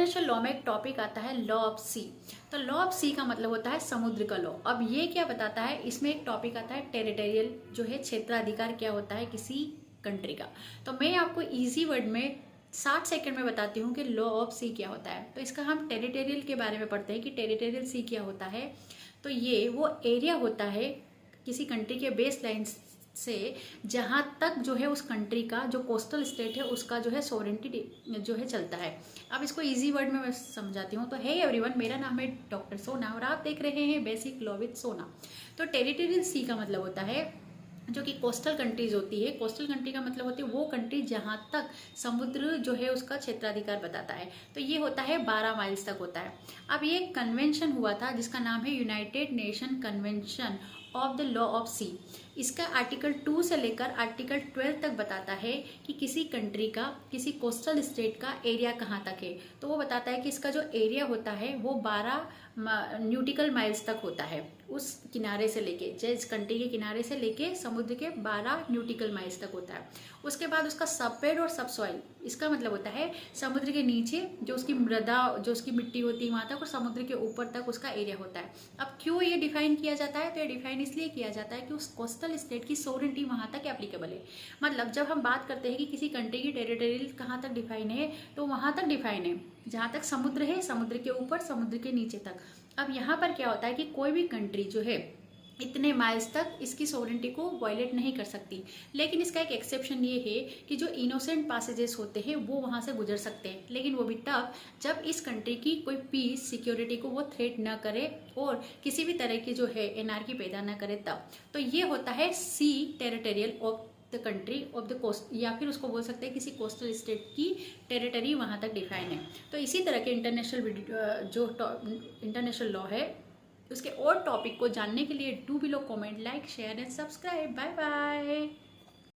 International law में एक topic आता है लॉ ऑफ सी। तो लॉ ऑफ सी का मतलब होता है समुद्र का लॉ। अब ये क्या बताता है, इसमें एक टॉपिक आता है टेरिटोरियल, जो है क्षेत्राधिकार क्या होता है किसी कंट्री का। तो मैं आपको इजी वर्ड में 60 सेकंड में बताती हूँ कि लॉ ऑफ सी क्या होता है। तो इसका हम टेरिटोरियल के बारे में पढ़ते हैं कि टेरिटोरियल सी क्या होता है। तो ये वो एरिया होता है किसी कंट्री के बेस लाइन से जहाँ तक जो है उस कंट्री का जो कोस्टल स्टेट है उसका जो है सोवरेंटी जो है चलता है। अब इसको इजी वर्ड में मैं समझाती हूँ। तो हे एवरीवन, मेरा नाम है डॉक्टर सोना और आप देख रहे हैं बेसिक लॉ विद सोना। तो टेरिटोरियल सी का मतलब होता है जो कि कोस्टल कंट्रीज होती है। कोस्टल कंट्री का मतलब होती है वो कंट्री जहाँ तक समुद्र जो है उसका क्षेत्राधिकार बताता है। तो ये होता है 12 माइल्स तक होता है। अब ये कन्वेंशन हुआ था जिसका नाम है United Nation Convention of the Law of Sea. इसका आर्टिकल 2 से लेकर आर्टिकल 12 तक बताता है कि किसी कंट्री का, किसी कोस्टल स्टेट का एरिया कहाँ तक है। तो वो बताता है कि इसका जो एरिया होता है वो 12 न्यूटिकल माइल्स तक होता है, उस किनारे से लेके, जिस कंट्री के किनारे से लेके समुद्र के 12 न्यूटिकल माइल्स तक होता है। उसके बाद उसका सबबेड और सबसॉइल, इसका मतलब होता है समुद्र के नीचे जो उसकी मृदा, जो उसकी मिट्टी होती है वहाँ तक, और समुद्र के ऊपर तक उसका एरिया होता है। अब क्यों ये डिफाइन किया जाता है? तो ये डिफाइन इसलिए किया जाता है कि उस कोस्टल स्टेट की सोवरेंटी वहाँ तक एप्लीकेबल है। मतलब जब हम बात करते हैं कि किसी कंट्री की टेरिटोरियल कहाँ तक डिफाइन है, तो वहाँ तक डिफाइन है जहाँ तक समुद्र है, समुद्र के ऊपर, समुद्र के नीचे तक। अब यहाँ पर क्या होता है कि कोई भी कंट्री जो है इतने माइल्स तक इसकी सोवरेंटी को वायलेट नहीं कर सकती। लेकिन इसका एक एक्सेप्शन ये है कि जो इनोसेंट पासेजेस होते हैं वो वहाँ से गुजर सकते हैं, लेकिन वो भी तब जब इस कंट्री की कोई पीस सिक्योरिटी को वो थ्रेट न करे और किसी भी तरह की जो है एनार्की पैदा न करे तब। तो ये होता है sea territorial of the country of the coast, या फिर उसको बोल सकते हैं किसी कोस्टल स्टेट की टेरिटरी वहाँ तक डिफाइन है। तो इसी तरह के इंटरनेशनल लॉ है, उसके और टॉपिक को जानने के लिए do below comment, like, share and subscribe. Bye bye.